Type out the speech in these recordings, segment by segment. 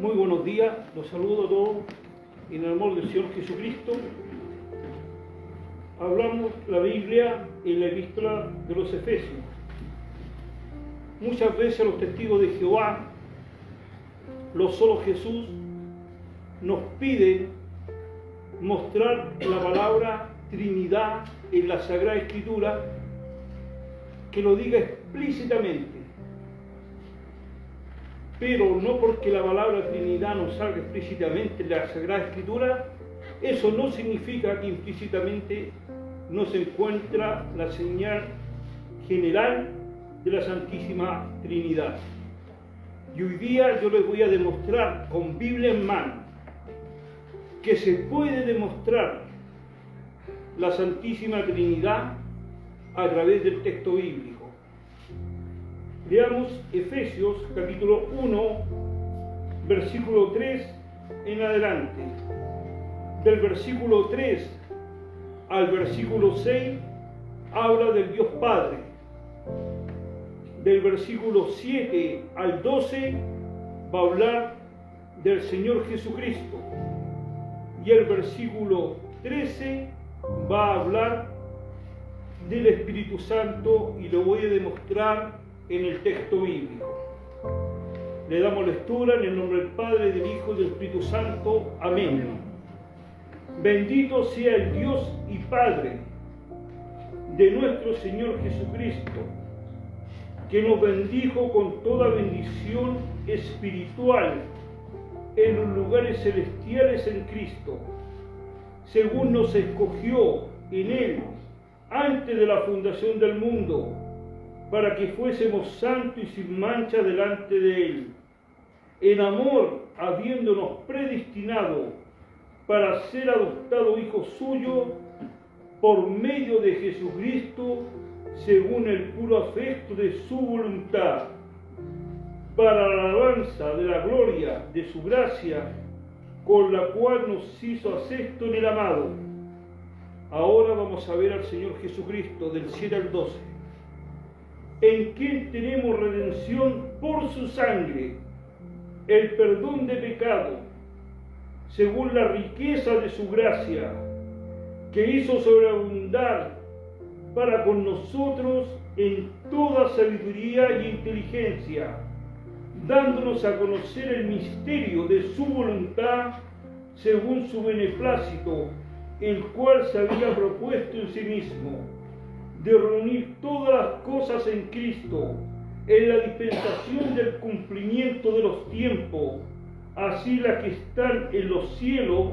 Muy buenos días, los saludo a todos en el amor del Señor Jesucristo. Hablamos la Biblia en la epístola de los Efesios. Muchas veces los testigos de Jehová, los solo Jesús, nos piden mostrar la palabra Trinidad en la Sagrada Escritura, que lo diga explícitamente. Pero no porque la palabra Trinidad no salga explícitamente en la Sagrada Escritura, eso no significa que implícitamente no se encuentra la señal general de la Santísima Trinidad. Y hoy día yo les voy a demostrar con Biblia en mano que se puede demostrar la Santísima Trinidad a través del texto bíblico. Leamos Efesios capítulo 1, versículo 3 en adelante. Del versículo 3 al versículo 6 habla del Dios Padre. Del versículo 7 al 12 va a hablar del Señor Jesucristo. Y el versículo 13 va a hablar del Espíritu Santo y lo voy a demostrar en el texto bíblico. Le damos lectura en el nombre del Padre, del Hijo y del Espíritu Santo. Amén. Bendito sea el Dios y Padre de nuestro Señor Jesucristo, que nos bendijo con toda bendición espiritual en los lugares celestiales en Cristo, según nos escogió en Él antes de la fundación del mundo, para que fuésemos santos y sin mancha delante de Él, en amor habiéndonos predestinado para ser adoptado hijo suyo por medio de Jesucristo, según el puro afecto de su voluntad, para la alabanza de la gloria de su gracia, con la cual nos hizo acepto en el amado. Ahora vamos a ver al Señor Jesucristo del 7 al 12. En quien tenemos redención por su sangre, el perdón de pecado, según la riqueza de su gracia, que hizo sobreabundar para con nosotros en toda sabiduría y inteligencia, dándonos a conocer el misterio de su voluntad, según su beneplácito, el cual se había propuesto en sí mismo, de reunir todas las cosas en Cristo, en la dispensación del cumplimiento de los tiempos, así las que están en los cielos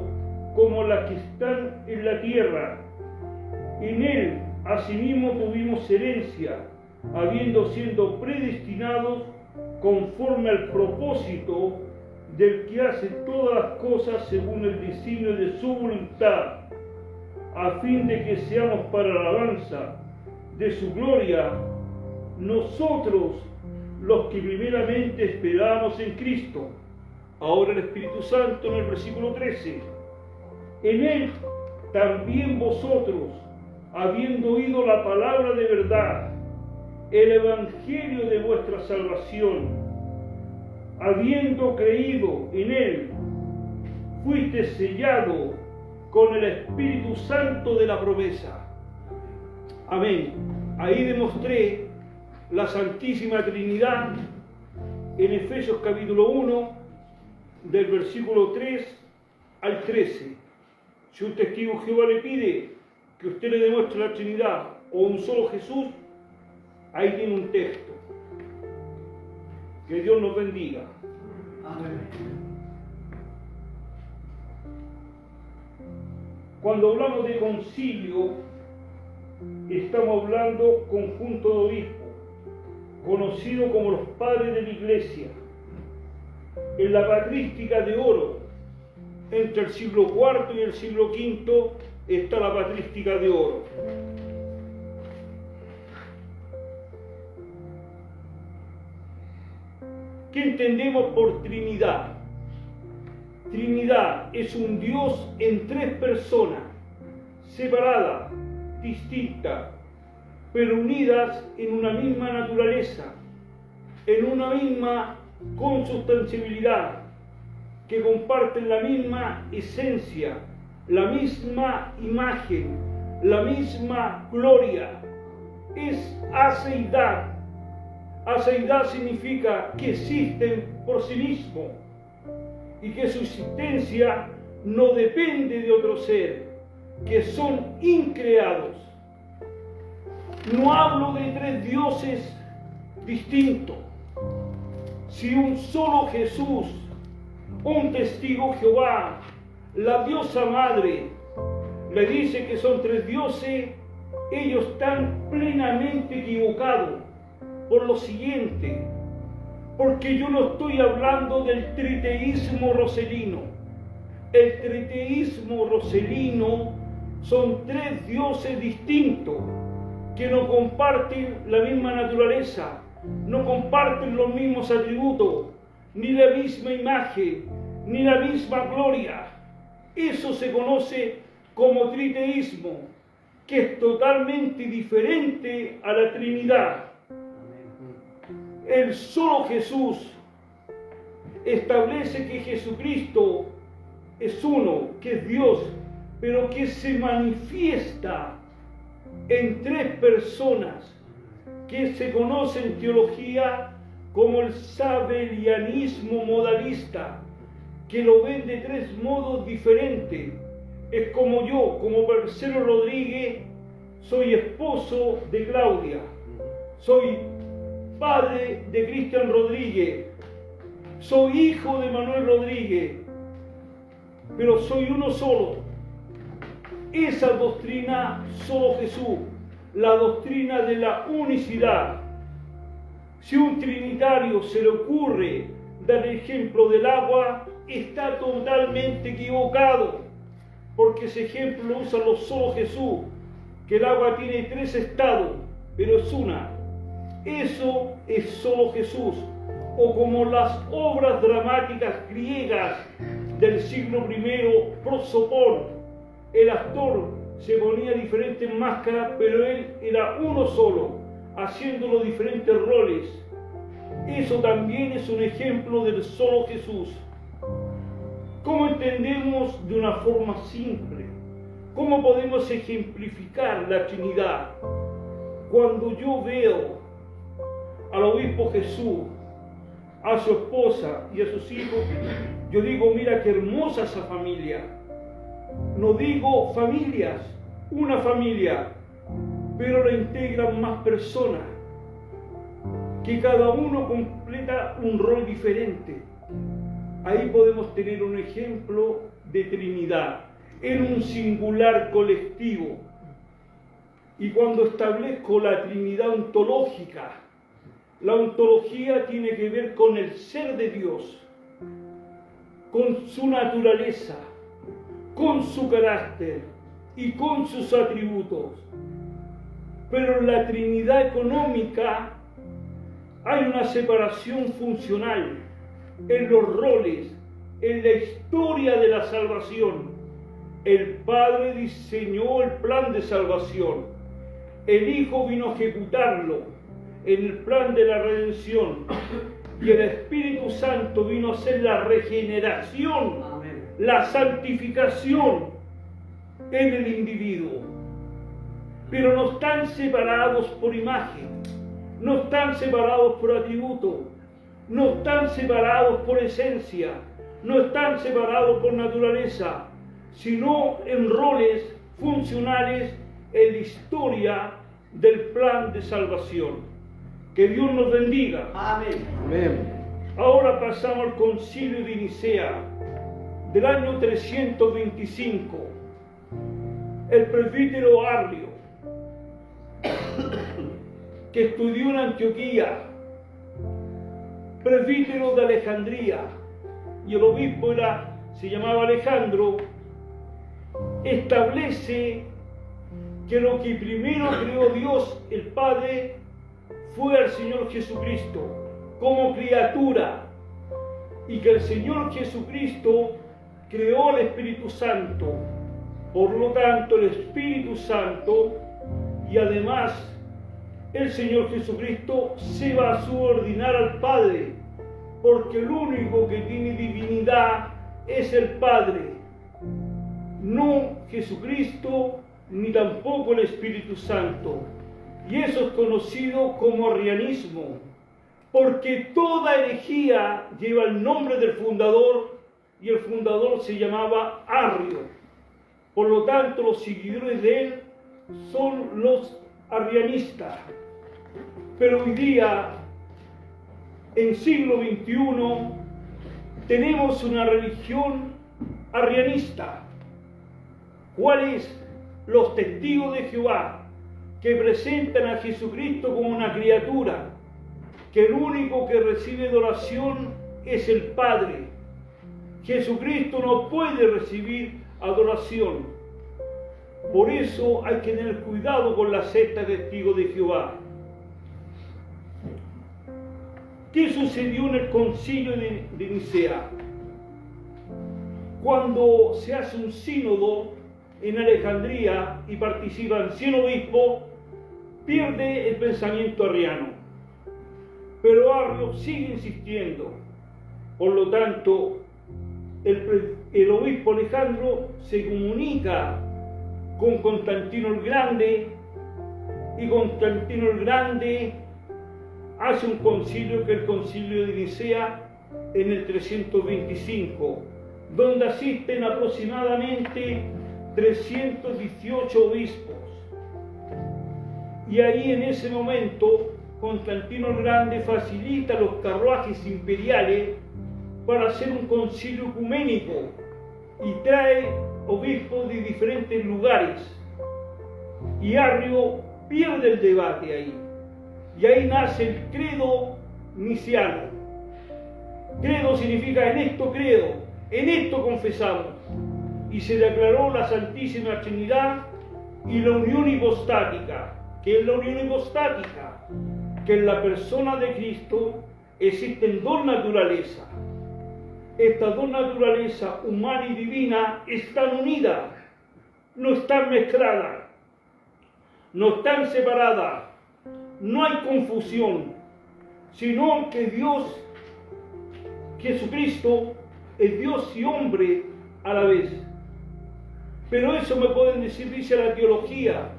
como las que están en la tierra. En Él asimismo tuvimos herencia, habiendo sido predestinados conforme al propósito del que hace todas las cosas según el designio de su voluntad, a fin de que seamos para la alabanza de su gloria, nosotros los que primeramente esperamos en Cristo. Ahora el Espíritu Santo en el versículo 13. En Él también vosotros, habiendo oído la palabra de verdad, el evangelio de vuestra salvación, habiendo creído en Él, fuiste sellado con el Espíritu Santo de la promesa. Amén. Ahí demostré la Santísima Trinidad en Efesios capítulo 1, del versículo 3 al 13. Si un testigo de Jehová le pide que usted le demuestre la Trinidad o un solo Jesús, ahí tiene un texto. Que Dios nos bendiga. Amén. Cuando hablamos de concilio, estamos hablando conjunto de obispos, conocido como los padres de la Iglesia. En la patrística de oro, entre el siglo IV y el siglo V, está la patrística de oro. ¿Qué entendemos por Trinidad? Trinidad es un Dios en tres personas, separadas, distintas, pero unidas en una misma naturaleza, en una misma consubstancialidad, que comparten la misma esencia, la misma imagen, la misma gloria. Es aceidad. Aceidad significa que existen por sí mismos y que su existencia no depende de otro ser, que son increados. No hablo de tres dioses distintos. Si un solo Jesús, un testigo Jehová, la diosa madre, le dice que son tres dioses, ellos están plenamente equivocados. Por lo siguiente, porque yo no estoy hablando del triteísmo roselino. El triteísmo roselino son tres dioses distintos que no comparten la misma naturaleza, no comparten los mismos atributos, ni la misma imagen, ni la misma gloria. Eso se conoce como triteísmo, que es totalmente diferente a la Trinidad. El solo Jesús establece que Jesucristo es uno, que es Dios, pero que se manifiesta en tres personas que se conoce en teología como el sabelianismo modalista, que lo ven de tres modos diferentes. Es como yo, como Marcelo Rodríguez, soy esposo de Claudia, soy padre de Cristian Rodríguez, soy hijo de Manuel Rodríguez, pero soy uno solo. Esa doctrina, solo Jesús, la doctrina de la unicidad. Si un trinitario se le ocurre dar el ejemplo del agua, está totalmente equivocado, porque ese ejemplo lo usa solo Jesús, que el agua tiene tres estados, pero es una. Eso es solo Jesús, o como las obras dramáticas griegas del siglo I, Prosopón, el actor se ponía diferentes máscaras, pero él era uno solo, haciendo los diferentes roles. Eso también es un ejemplo del solo Jesús. ¿Cómo entendemos de una forma simple? ¿Cómo podemos ejemplificar la Trinidad? Cuando yo veo al obispo Jesús, a su esposa y a sus hijos, yo digo, mira qué hermosa esa familia. No digo familias, una familia, pero la integran más personas, que cada uno completa un rol diferente. Ahí podemos tener un ejemplo de Trinidad, en un singular colectivo. Y cuando establezco la Trinidad ontológica, la ontología tiene que ver con el ser de Dios, con su naturaleza, con su carácter y con sus atributos. Pero en la Trinidad económica hay una separación funcional en los roles, en la historia de la salvación. El Padre diseñó el plan de salvación, el Hijo vino a ejecutarlo en el plan de la redención, y el Espíritu Santo vino a hacer la regeneración, la santificación en el individuo. Pero no están separados por imagen, no están separados por atributo, no están separados por esencia, no están separados por naturaleza, sino en roles funcionales en la historia del plan de salvación. Que Dios nos bendiga. Amén. Amén. Ahora pasamos al Concilio de Nicea del año 325. El presbítero Arrio, que estudió en Antioquía, presbítero de Alejandría, y el obispo se llamaba Alejandro, establece que lo que primero creó Dios, el Padre, fue al Señor Jesucristo como criatura, y que el Señor Jesucristo creó al Espíritu Santo. Por lo tanto, el Espíritu Santo y además el Señor Jesucristo se va a subordinar al Padre, porque el único que tiene divinidad es el Padre, no Jesucristo ni tampoco el Espíritu Santo. Y eso es conocido como arrianismo, porque toda herejía lleva el nombre del fundador, y el fundador se llamaba Arrio. Por lo tanto, los seguidores de él son los arrianistas. Pero hoy día, en siglo XXI, tenemos una religión arrianista. ¿Cuál es? Los testigos de Jehová, que presentan a Jesucristo como una criatura, que el único que recibe adoración es el Padre. Jesucristo no puede recibir adoración. Por eso hay que tener cuidado con la secta de testigos de Jehová. ¿Qué sucedió en el concilio de Nicea? Cuando se hace un sínodo en Alejandría y participan 100 obispos, pierde el pensamiento arriano. Pero Arrio sigue insistiendo. Por lo tanto, el obispo Alejandro se comunica con Constantino el Grande, y Constantino el Grande hace un concilio, que es el concilio de Nicea, en el 325, donde asisten aproximadamente 318 obispos. Y ahí, en ese momento, Constantino el Grande facilita los carruajes imperiales para hacer un concilio ecuménico y trae obispos de diferentes lugares. Y Arrio pierde el debate ahí. Y ahí nace el credo niciano. Credo significa en esto creo, en esto confesamos. Y se declaró la Santísima Trinidad y la unión hipostática. ¿Qué es la unión hipostática? Que en la persona de Cristo existen dos naturalezas. Estas dos naturalezas, humana y divina, están unidas, no están mezcladas, no están separadas, no hay confusión, sino que Dios, Jesucristo, es Dios y hombre a la vez. Pero eso me pueden decir, dice la teología,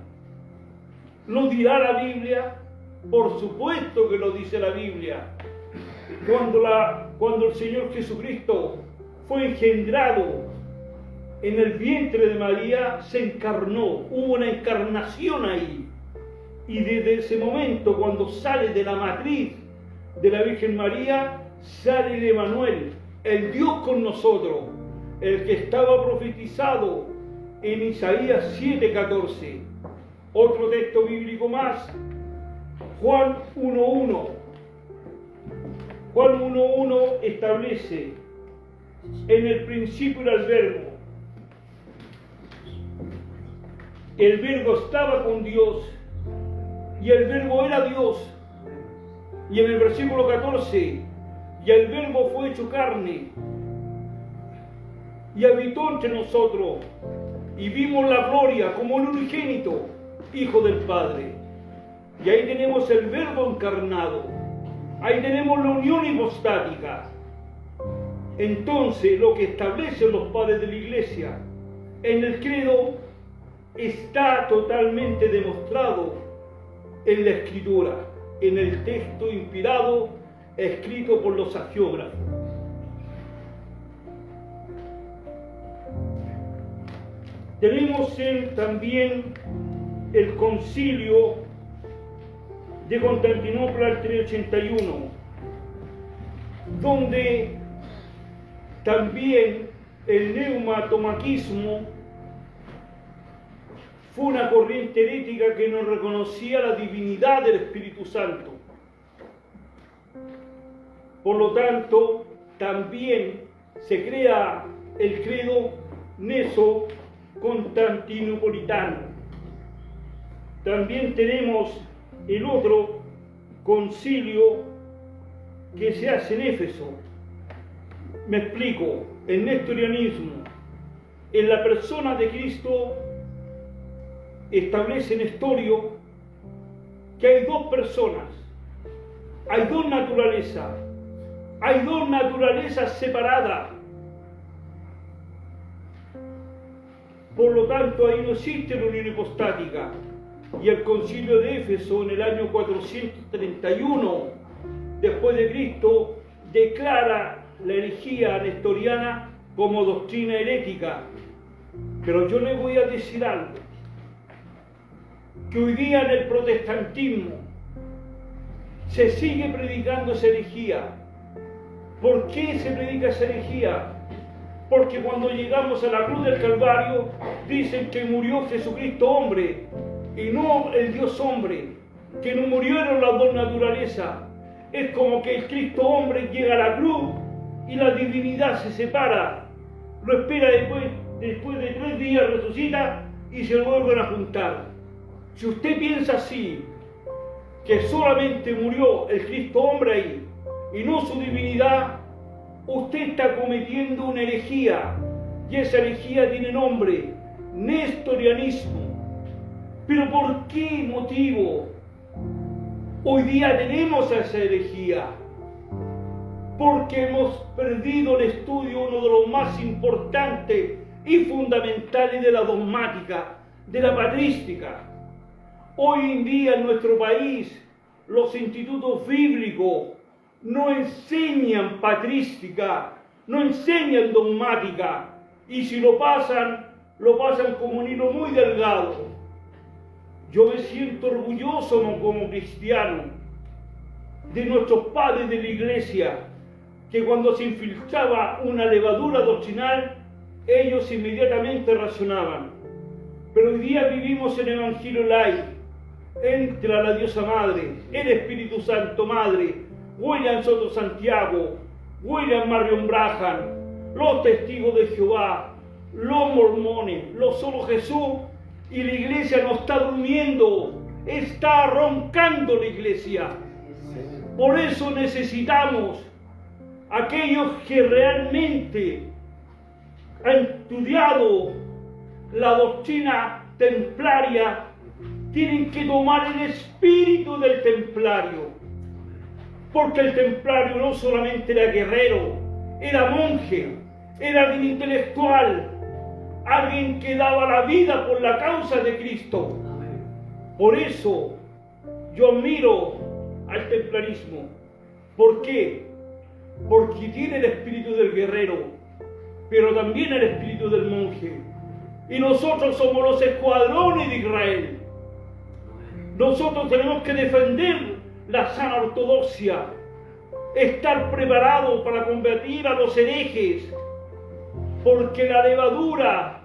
¿lo dirá la Biblia? Por supuesto que lo dice la Biblia. Cuando el Señor Jesucristo fue engendrado en el vientre de María, se encarnó, hubo una encarnación ahí. Y desde ese momento, cuando sale de la matriz de la Virgen María, sale el Emanuel, el Dios con nosotros, el que estaba profetizado en Isaías 7:14. Otro texto bíblico más, Juan 1:1. Juan 1:1 establece: en el principio era el Verbo estaba con Dios, y el Verbo era Dios. Y en el versículo 14, y el Verbo fue hecho carne, y habitó entre nosotros, y vimos la gloria como el unigénito, Hijo del Padre. Y ahí tenemos el Verbo encarnado. Ahí tenemos la unión hipostática. Entonces, lo que establecen los padres de la Iglesia en el credo está totalmente demostrado en la Escritura, en el texto inspirado escrito por los hagiógrafos. Tenemos también el concilio de Constantinopla del 381, donde también el neumatomaquismo fue una corriente herética que no reconocía la divinidad del Espíritu Santo. Por lo tanto, también se crea el credo neso-constantinopolitano. También tenemos el otro concilio que se hace en Éfeso. Me explico, el nestorianismo. En la persona de Cristo establece Nestorio que hay dos personas, hay dos naturalezas separadas. Por lo tanto, ahí no existe la unión hipostática. Y el concilio de Éfeso, en el año 431 después de Cristo, declara la herejía nestoriana como doctrina herética. Pero yo le voy a decir algo, que hoy día en el protestantismo se sigue predicando esa herejía. ¿Por qué se predica esa herejía? Porque cuando llegamos a la cruz del Calvario, dicen que murió Jesucristo hombre, y no el Dios hombre, que no murieron las dos naturalezas. Es como que el Cristo hombre llega a la cruz y la divinidad se separa. Lo espera después de 3 días, resucita y se vuelven a juntar. Si usted piensa así, que solamente murió el Cristo hombre ahí y no su divinidad, usted está cometiendo una herejía, y esa herejía tiene nombre: nestorianismo. ¿Pero por qué motivo hoy día tenemos esa herejía? Porque hemos perdido el estudio, uno de los más importantes y fundamentales de la dogmática, de la patrística. Hoy en día en nuestro país los institutos bíblicos no enseñan patrística, no enseñan dogmática, y si lo pasan como un hilo muy delgado. Yo me siento orgulloso como cristiano de nuestros padres de la iglesia, que cuando se infiltraba una levadura doctrinal, ellos inmediatamente razonaban. Pero hoy día vivimos en el Evangelio light. Entra la Diosa Madre, el Espíritu Santo Madre, William Soto Santiago, William Marion Branham, los testigos de Jehová, los mormones, los solo Jesús, y la iglesia no está durmiendo, está roncando la iglesia. Por eso necesitamos aquellos que realmente han estudiado la doctrina templaria, tienen que tomar el espíritu del templario, porque el templario no solamente era guerrero, era monje, era alguien intelectual, alguien que daba la vida por la causa de Cristo. Por eso yo admiro al templarismo. ¿Por qué? Porque tiene el espíritu del guerrero, pero también el espíritu del monje. Y nosotros somos los escuadrones de Israel. Nosotros tenemos que defender la sana ortodoxia, estar preparados para combatir a los herejes, porque la levadura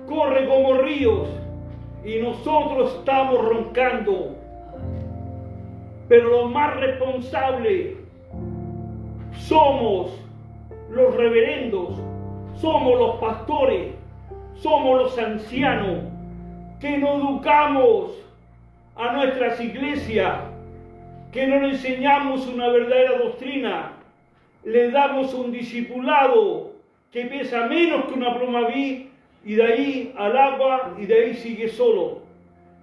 corre como ríos y nosotros estamos roncando. Pero los más responsables somos los reverendos, somos los pastores, somos los ancianos, que no educamos a nuestras iglesias, que no le enseñamos una verdadera doctrina, le damos un discipulado que pesa menos que una pluma ví, y de ahí al agua, y de ahí sigue solo.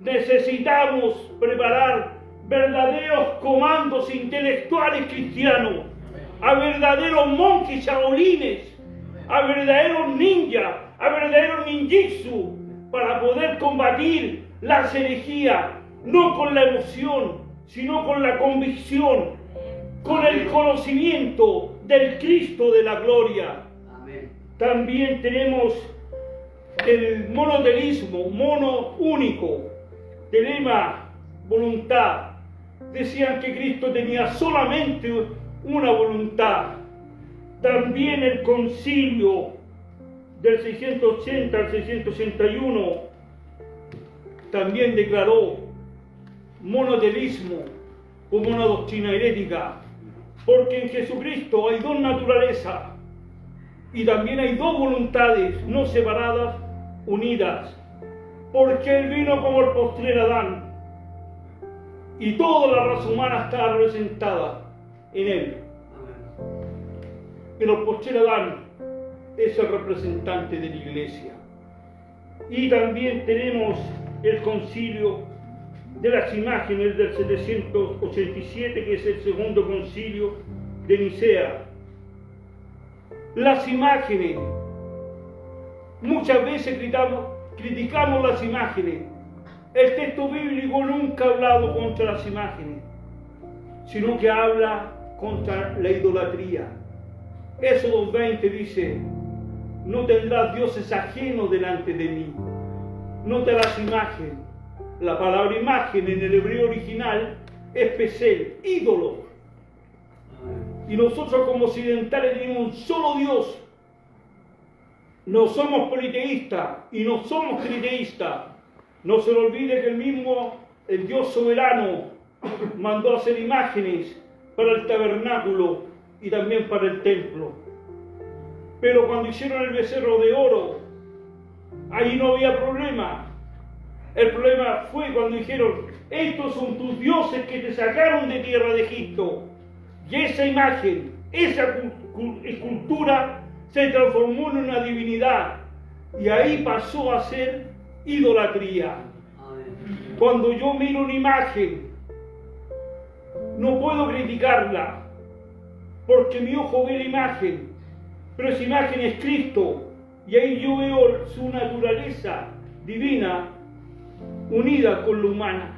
Necesitamos preparar verdaderos comandos intelectuales cristianos, a verdaderos monjes shaolines, a verdaderos ninjas, a verdaderos ninjitsu, para poder combatir la herejía, no con la emoción, sino con la convicción, con el conocimiento del Cristo de la gloria. Amén. También tenemos el monoteísmo, mono único, telema, voluntad. Decían que Cristo tenía solamente una voluntad. También el concilio del 680 al 681 también declaró monoteísmo como una doctrina herética, porque en Jesucristo hay dos naturalezas y también hay dos voluntades no separadas, unidas, porque Él vino como el postrer Adán y toda la raza humana está representada en Él. Pero el postrer Adán es el representante de la iglesia. Y también tenemos el concilio de las imágenes del 787, que es el segundo concilio de Nicea. Las imágenes, muchas veces criticamos las imágenes. El texto bíblico nunca ha hablado contra las imágenes, sino que habla contra la idolatría. Éxodo 20 dice: no tendrás dioses ajenos delante de mí, no te harás imagen. La palabra imagen en el hebreo original es pesel, ídolo. Y nosotros como occidentales tenemos un solo Dios. No somos politeístas y no somos triteístas. No se le olvide que el Dios soberano mandó a hacer imágenes para el tabernáculo y también para el templo. Pero cuando hicieron el becerro de oro, ahí no había problema. El problema fue cuando dijeron: estos son tus dioses que te sacaron de tierra de Egipto. Y esa imagen, esa escultura se transformó en una divinidad. Y ahí pasó a ser idolatría. Cuando yo miro una imagen, no puedo criticarla, porque mi ojo ve la imagen, pero esa imagen es Cristo, y ahí yo veo su naturaleza divina unida con la humana.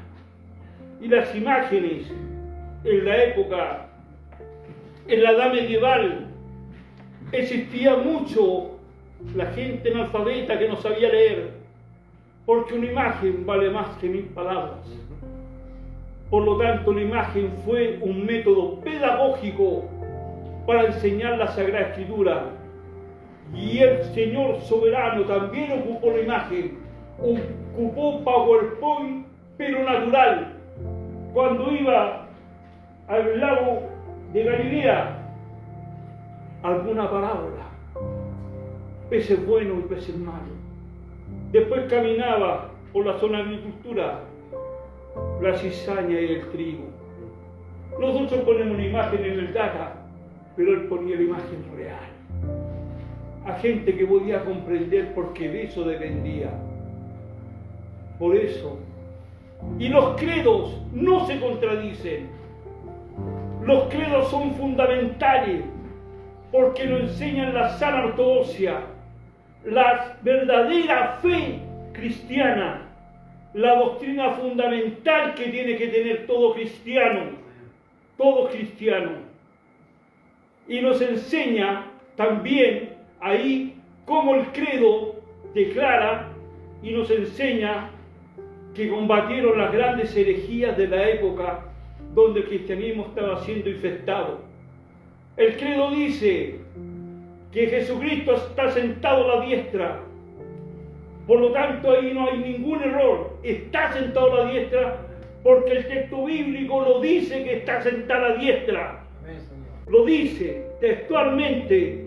Y las imágenes en la época, en la edad medieval, existía mucho la gente analfabeta que no sabía leer, porque una imagen vale más que 1000 palabras. Por lo tanto, la imagen fue un método pedagógico para enseñar la Sagrada Escritura. Y el Señor soberano también ocupó la imagen, ocupó PowerPoint, pero natural. Cuando iba al lago de Galilea, alguna parábola, peces buenos y peces malos. Después caminaba por la zona de agricultura, la cizaña y el trigo. Nosotros ponemos una imagen en el data, pero él ponía la imagen real. A gente que podía comprender, porque de eso dependía. Por eso. Y los credos no se contradicen. Los credos son fundamentales, porque nos enseñan la sana ortodoxia, la verdadera fe cristiana, la doctrina fundamental que tiene que tener todo cristiano. Y nos enseña también ahí cómo el credo declara y nos enseña que combatieron las grandes herejías de la época donde el cristianismo estaba siendo infectado. El credo dice que Jesucristo está sentado a la diestra. Por lo tanto, ahí no hay ningún error. Está sentado a la diestra porque el texto bíblico lo dice, que está sentado a la diestra. Lo dice textualmente.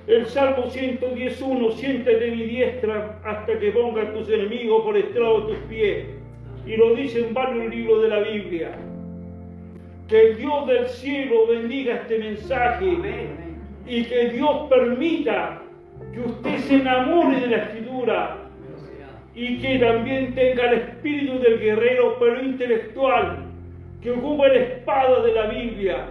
El Salmo 111, siéntate a mi diestra hasta que pongas tus enemigos por estrado de tus pies. Y lo dice en varios libros de la Biblia. Que el Dios del cielo bendiga este mensaje. Amén. Y que Dios permita que usted se enamore de la Escritura y que también tenga el espíritu del guerrero, pero intelectual, que ocupa la espada de la Biblia